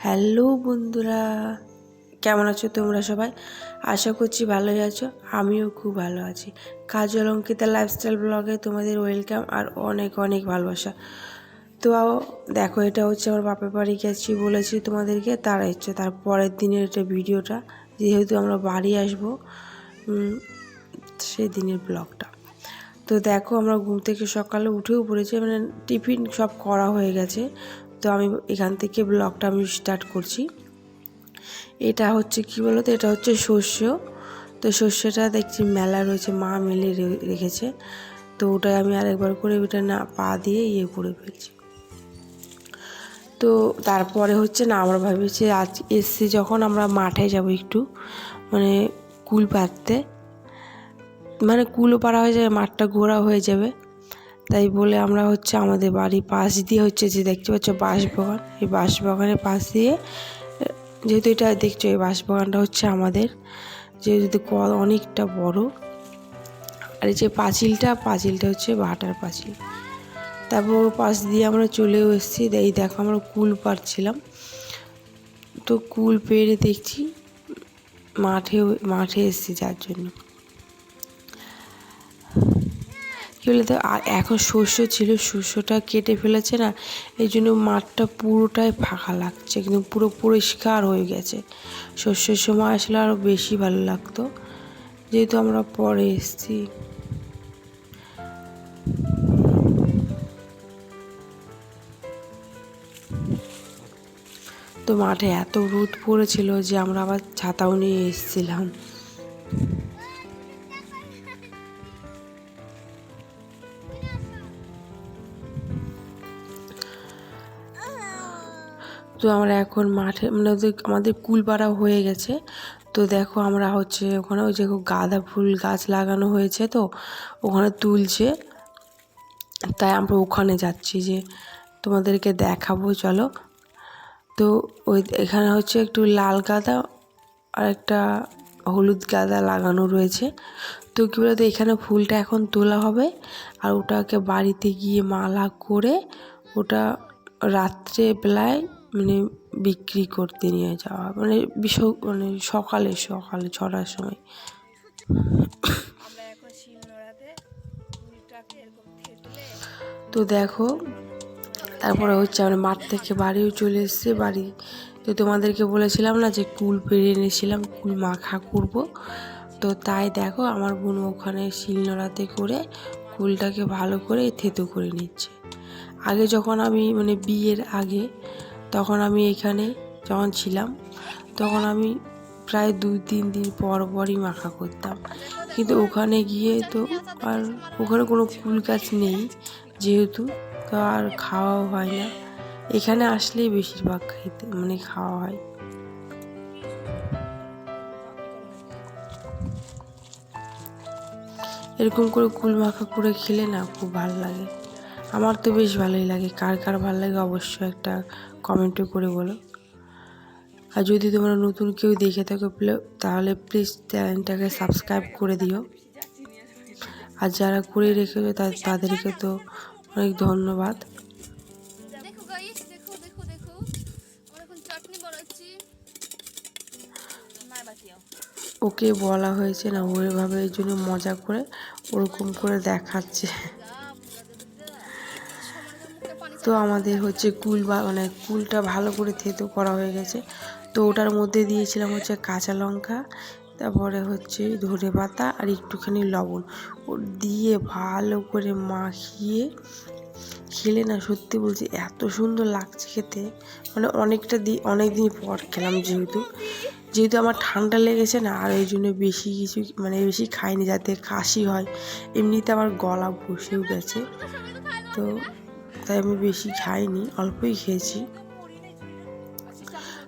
Hello বন্ধুরা, কেমন আছো তোমরা সবাই? আশা করছি ভালোই আছো। আমিও খুব ভালো আছি। কাজল অঙ্কিতা লাইফস্টাইল ব্লগে তোমাদের ওয়েলকাম আর অনেক অনেক ভালোবাসা। তো দেখো, এটা হচ্ছে আমার বাপের বাড়ি গেছি বলেছি তোমাদেরকে, তার হচ্ছে তার পরের দিনের এটা ভিডিওটা, যেহেতু আমরা বাড়ি আসবো সেই দিনের ব্লগটা। তো দেখো, আমরা ঘুম থেকে সকালে উঠেও পড়েছি, মানে টিফিন সব করা হয়ে গেছে। তো আমি এখান থেকে ব্লগটা আমি স্টার্ট করছি। এটা হচ্ছে কি বলো তো, এটা হচ্ছে শস্য। তো শস্যটা দেখছি মেলা রয়েছে, মা মেলে রেখেছে। তো ওটাই আমি আরেকবার করে ওটা না পা দিয়ে করে ফেলছি। তো তারপরে হচ্ছে না, আমরা ভাবছি আজ এসছি যখন আমরা মাঠে যাব একটু, মানে কুল পাড়তে, মানে কুলও পাড়া হয়ে যাবে, মাঠটা ঘোরা হয়ে যাবে। তাই বলে আমরা হচ্ছে আমাদের বাড়ির পাশ দিয়ে হচ্ছে যে দেখতে পাচ্ছ বাঁশবাগান, এই বাঁশবাগানের পাশ দিয়ে, যেহেতু এটা দেখছো এই বাঁশবাগানটা হচ্ছে আমাদের, যেহেতু কল অনেকটা বড়। আর এই যে পাঁচিলটা হচ্ছে ভাটার পাঁচিল। তারপর ওর পাশ দিয়ে আমরা চলেও এসেছি। এই দেখো, আমরা কুল পাড়ছিলাম। তো কুল পেড়ে দেখছি মাঠে এসেছি যার জন্য কী বলে তো, আর এখন শস্য ছিল, শস্যটা কেটে ফেলেছে না, এই জন্য মাঠটা পুরোটাই ফাঁকা লাগছে, কিন্তু পুরো পরিষ্কার হয়ে গেছে। শস্যের সময় আসলে আরও বেশি ভালো লাগতো, যেহেতু আমরা পরে এসেছি। তো মাঠে এত রোদ পড়েছিল যে আমরা আবার ছাতাও নিয়ে এসেছিলাম। তো আমরা এখন মাঠে, মানে আমাদের কুল পাড়া হয়ে গেছে। তো দেখো, আমরা হচ্ছে ওখানে ওই যে গাঁদা ফুল গাছ লাগানো হয়েছে, তো ওখানে তুলছে, তাই আমরা ওখানে যাচ্ছি, যে তোমাদেরকে দেখাবো চলো। তো ওই এখানে হচ্ছে একটু লাল গাঁদা আর একটা হলুদ গাঁদা লাগানো রয়েছে। তো কী বলতো, এখানে ফুলটা এখন তোলা হবে, আর ওটাকে বাড়িতে গিয়ে মালা করে ওটা রাত্রে বেলায় মানে বিক্রি করতে নিয়ে যাওয়া, মানে সকালে 6টার সময়। তো দেখো, তারপরে হচ্ছে আমরা মাঠ থেকে বাড়িও চলে এসেছি। বাড়ি তো তোমাদেরকে বলেছিলাম না যে কুল পেড়ে এনেছিলাম, কুল মাখা করবো। তো তাই দেখো, আমার বোন ওখানে শিলনোড়াতে করে কুলটাকে ভালো করে থেতো করে নিচ্ছে। আগে যখন আমি, মানে বিয়ের আগে, তখন আমি এখানে যখন ছিলাম, তখন আমি প্রায় 2-3 দিন পরই মাখা করতাম। কিন্তু ওখানে গিয়ে তো আর ওখানে কোনো কুল গাছ নেই যেহেতু, তো আর খাওয়াও হয় না। এখানে আসলেই বেশিরভাগ খাওয়া হয়। এরকম করে কুল মাখা করে খেলে না খুব ভালো লাগে। আমার তো বেশ ভালোই লাগে। কার কার ভালো লাগে অবশ্যই একটা কমেন্টও করে বলো। আর যদি তোমরা নতুন কেউ দেখে থাকো তাহলে প্লিজ চ্যানেলটাকে সাবস্ক্রাইব করে দিও। আর যারা করে রেখেছো তাদেরকে তো অনেক ধন্যবাদ। ওকে বলা হয়েছে না, ওইভাবে এই জন্য মজা করে ওরকম করে দেখাচ্ছে। তো আমাদের হচ্ছে কুলটা ভালো করে থেতো করা হয়ে গেছে। তো ওটার মধ্যে দিয়েছিলাম হচ্ছে কাঁচা লঙ্কা, তারপরে হচ্ছে ধনেপাতা আর একটুখানি লবণ, ও দিয়ে ভালো করে মাখিয়ে খেলে না, সত্যি বলছি এত সুন্দর লাগছে খেতে। মানে অনেক দিন পর খেলাম, যেহেতু আমার ঠান্ডা লেগেছে না, আর এই জন্য বেশি খাইনি, যাতে কাশি হয়। এমনিতে আমার গলা বসেও গেছে, তো তাই আমি বেশি খাইনি, অল্পই খেয়েছি।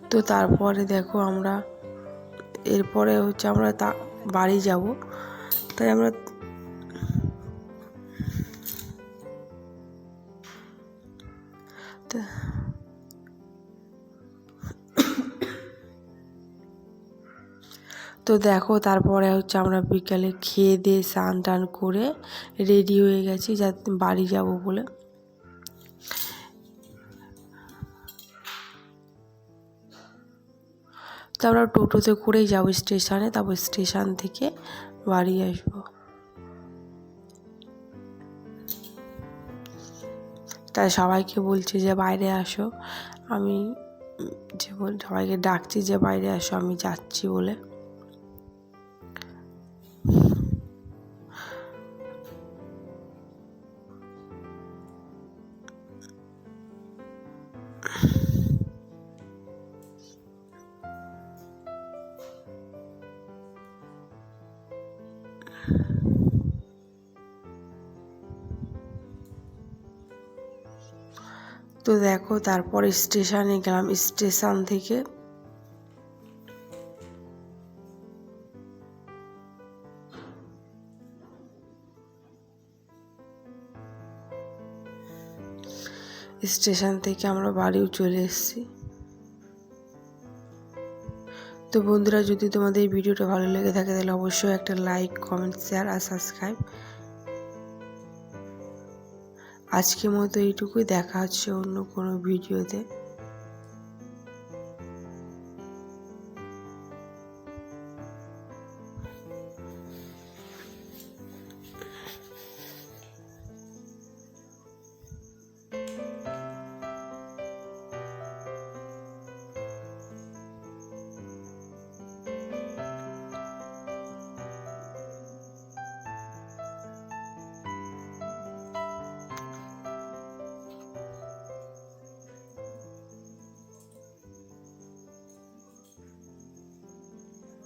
তো তারপরে দেখো, এরপরে হচ্ছে আমরা বাড়ি যাব, তাই আমরা তো দেখো, তারপরে হচ্ছে আমরা বিকালে খেয়ে দিয়ে স্নান টান করে রেডি হয়ে গেছি যাতে বাড়ি যাব বলে। তো আমরা টোটোতে করেই যাবো স্টেশনে, তারপর স্টেশন থেকে বাড়ি আসবো। তাই সবাইকে বলছি যে বাইরে আসো, আমি যে সবাইকে ডাকছি যে বাইরে আসো, আমি যাচ্ছি বলে। তো দেখো তারপরে স্টেশনে গেলাম, স্টেশন থেকে আমরা বাড়িও চলে এসেছি। তো বন্ধুরা, যদি তোমাদের এই ভিডিওটা ভালো লেগে থাকে তাহলে অবশ্যই একটা লাইক, কমেন্ট, শেয়ার আর সাবস্ক্রাইব। আজকের মতো এইটুকুই, দেখা হচ্ছে অন্য কোনো ভিডিওতে।